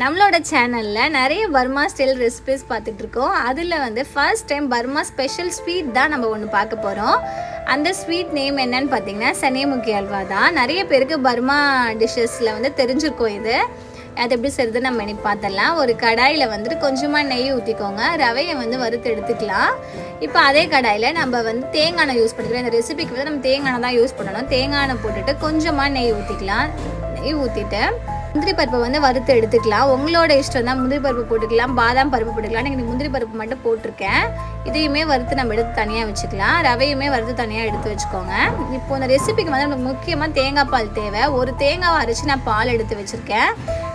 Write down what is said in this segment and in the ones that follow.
நம்மளோட சேனலில் நிறைய பர்மா ஸ்டைல் ரெசிபிஸ் பார்த்துட்ருக்கோம். அதில் வந்து first time Burma special sweet தான் நம்ம ஒன்று பார்க்க போகிறோம். அந்த ஸ்வீட் நேம் என்னன்னு பார்த்தீங்கன்னா சனேமுகி அல்வா தான். நிறைய பேருக்கு பர்மா டிஷ்ஷஸில் வந்து தெரிஞ்சிருக்கோம். இது அது எப்படி செய்யுது நம்ம இன்னைக்கு பார்த்துடலாம். ஒரு கடாயில் வந்துட்டு கொஞ்சமாக நெய் ஊற்றிக்கோங்க. ரவையை வந்து வறுத்து எடுத்துக்கலாம். இப்போ அதே கடாயில் நம்ம வந்து தேங்காய் எண்ணெய் யூஸ் பண்ணிக்கலாம். இந்த ரெசிபிக்கு வந்து நம்ம தேங்காய் எண்ணெய் தான் யூஸ் பண்ணணும். தேங்காய் எண்ணெய் போட்டுட்டு கொஞ்சமாக நெய் ஊற்றிக்கலாம். நெய் ஊற்றிட்டு முந்திரி பருப்பை வந்து வறுத்து எடுத்துக்கலாம். உங்களோட இஷ்டம் தான், முந்திரி பருப்பு போட்டுக்கலாம், பாதாம் பருப்பு போட்டுக்கலாம். நீங்கள் முந்திரி பருப்பு மட்டும் போட்டிருக்கேன். இதையுமே வறுத்து நம்ம எடுத்து தனியாக வச்சுக்கலாம். ரவையுமே வறுத்து தனியாக எடுத்து வச்சுக்கோங்க. இப்போ இந்த ரெசிபிக்கு வந்து நமக்கு முக்கியமாக தேங்காய் பால் தேவை. ஒரு தேங்காவை அரைச்சி நான் பால் எடுத்து வச்சுருக்கேன்.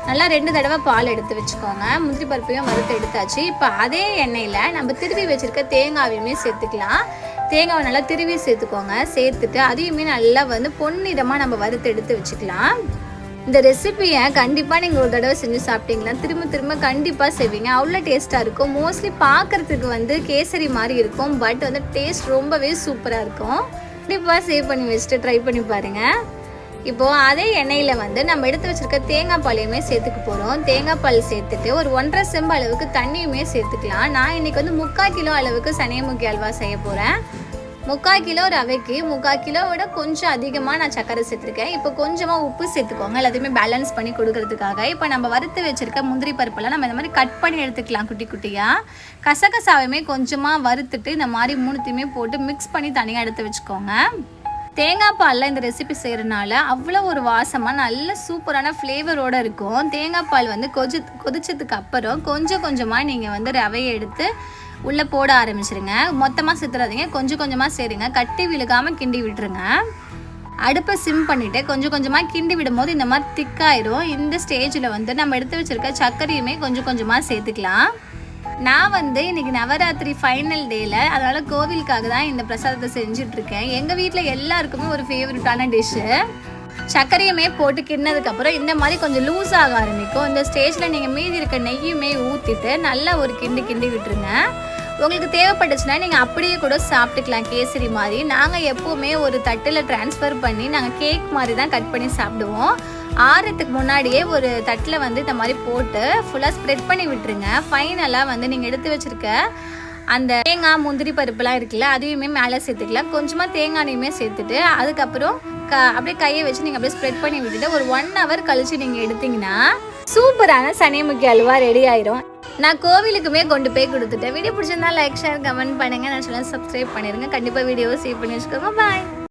நல்லா 2 தடவை பால் எடுத்து வச்சுக்கோங்க. முந்திரி பருப்பையும் வறுத்து எடுத்தாச்சு. இப்போ அதே எண்ணெயில் நம்ம திருவி வச்சுருக்க தேங்காவையுமே சேர்த்துக்கலாம். தேங்காவை நல்லா திருவி சேர்த்துக்கோங்க. சேர்த்துட்டு அதையுமே நல்லா வந்து பொன்னிறமாக நம்ம வறுத்து எடுத்து வச்சுக்கலாம். இந்த ரெசிபியை கண்டிப்பாக நீங்கள் ஒரு தடவை செஞ்சு சாப்பிட்டீங்களா திரும்ப திரும்ப கண்டிப்பாக செய்வீங்க. அவ்வளோ டேஸ்ட்டாக இருக்கும். மோஸ்ட்லி பார்க்குறதுக்கு வந்து கேசரி மாதிரி இருக்கும், பட் வந்து டேஸ்ட் ரொம்பவே சூப்பராக இருக்கும். கண்டிப்பாக சேவ் பண்ணி வச்சுட்டு ட்ரை பண்ணி பாருங்கள். இப்போது அதே எண்ணெயில் வந்து நம்ம எடுத்து வச்சுருக்க தேங்காய் பாலையுமே சேர்த்துக்க போகிறோம். தேங்காய் பால் சேர்த்துட்டு ஒரு 1.5 செம்பு அளவுக்கு தண்ணியுமே சேர்த்துக்கலாம். நான் இன்றைக்கி வந்து 3/4 கிலோ அளவுக்கு சனேமுகி அல்வா செய்ய போகிறேன். 3/4 கிலோ ரவைக்கு 3/4 கிலோ விட கொஞ்சம் அதிகமாக நான் சக்கரை சேர்த்துருக்கேன். இப்போ கொஞ்சமாக உப்பு சேர்த்துக்கோங்க, எல்லாத்தையுமே பேலன்ஸ் பண்ணி கொடுக்கறதுக்காக. இப்போ நம்ம வறுத்து வச்சுருக்க முந்திரி பருப்பெல்லாம் நம்ம இந்த மாதிரி கட் பண்ணி எடுத்துக்கலாம் குட்டி குட்டியாக. கசகசாவையுமே கொஞ்சமாக வறுத்துட்டு இந்த மாதிரி 3த்தையுமே போட்டு மிக்ஸ் பண்ணி தனியாக எடுத்து வச்சுக்கோங்க. தேங்காய் பாலில் இந்த ரெசிபி செய்கிறனால அவ்வளோ ஒரு வாசமாக நல்ல சூப்பரான ஃப்ளேவரோடு இருக்கும். தேங்காய் பால் வந்து கொதிச்சதுக்கு அப்புறம் கொஞ்சமாக நீங்கள் வந்து ரவையை எடுத்து உள்ளே போட ஆரம்பிச்சிருங்க. மொத்தமாக சேர்த்துறாதீங்க, கொஞ்சமாக சேருங்க. கட்டி விழுகாமல் கிண்டி விட்டுருங்க. அடுப்பை சிம் பண்ணிவிட்டு கொஞ்சமாக கிண்டி விடும்போது இந்த மாதிரி திக்காயிரும். இந்த ஸ்டேஜில் வந்து நம்ம எடுத்து வச்சுருக்க சர்க்கரையுமே கொஞ்சமாக சேர்த்துக்கலாம். நான் வந்து இன்றைக்கி நவராத்திரி ஃபைனல் டேயில், அதனால் கோவிலுக்காக தான் இந்த பிரசாதத்தை செஞ்சிட்ருக்கேன். எங்கள் வீட்டில் எல்லாருக்குமே ஒரு ஃபேவரட்டான டிஷ்ஷு. சர்க்கரையுமே போட்டு கிண்ணதுக்கப்புறம் இந்த மாதிரி கொஞ்சம் லூஸ் ஆக ஆரம்பிக்கும். இந்த ஸ்டேஜில் நீங்கள் மீதி இருக்க நெய்யுமே ஊற்றிட்டு நல்லா ஒரு கிண்டி விட்டுருங்க. உங்களுக்கு தேவைப்பட்டுச்சுன்னா நீங்கள் அப்படியே கூட சாப்பிட்டுக்கலாம் கேசரி மாதிரி. நாங்கள் எப்போவுமே ஒரு தட்டில் ட்ரான்ஸ்ஃபர் பண்ணி நாங்கள் கேக் மாதிரி தான் கட் பண்ணி சாப்பிடுவோம். ஆறதுக்கு முன்னாடியே ஒரு தட்டில் வந்து இந்த மாதிரி போட்டு ஃபுல்லாக ஸ்ப்ரெட் பண்ணி விட்டுருங்க. ஃபைனலாக வந்து நீங்கள் எடுத்து வச்சுருக்க அந்த தேங்காய் முந்திரி பருப்புலாம் இருக்குல்ல, அதையுமே மேலே சேர்த்துக்கலாம். கொஞ்சமாக தேங்காய் எண்ணெயுமே சேர்த்துட்டு அதுக்கப்புறம் அப்படியே கையை வச்சு நீங்கள் அப்படியே ஸ்ப்ரெட் பண்ணி விட்டுட்டு ஒரு 1 hour கழிச்சு நீங்கள் எடுத்தீங்கன்னா சூப்பரான சனேமுகி அல்வா ரெடி ஆயிரும். நான் கோவிலுக்குமே கொண்டு போய் கொடுத்துட்டேன். வீடியோ பிடிச்சிருந்தா லைக், ஷேர், கமெண்ட் பண்ணுங்கள். நான் சொல்ல சப்ஸ்கிரைப் பண்ணிடுங்க. கண்டிப்பாக வீடியோவை சேவ் பண்ணி வச்சுக்கோங்க. பாய்.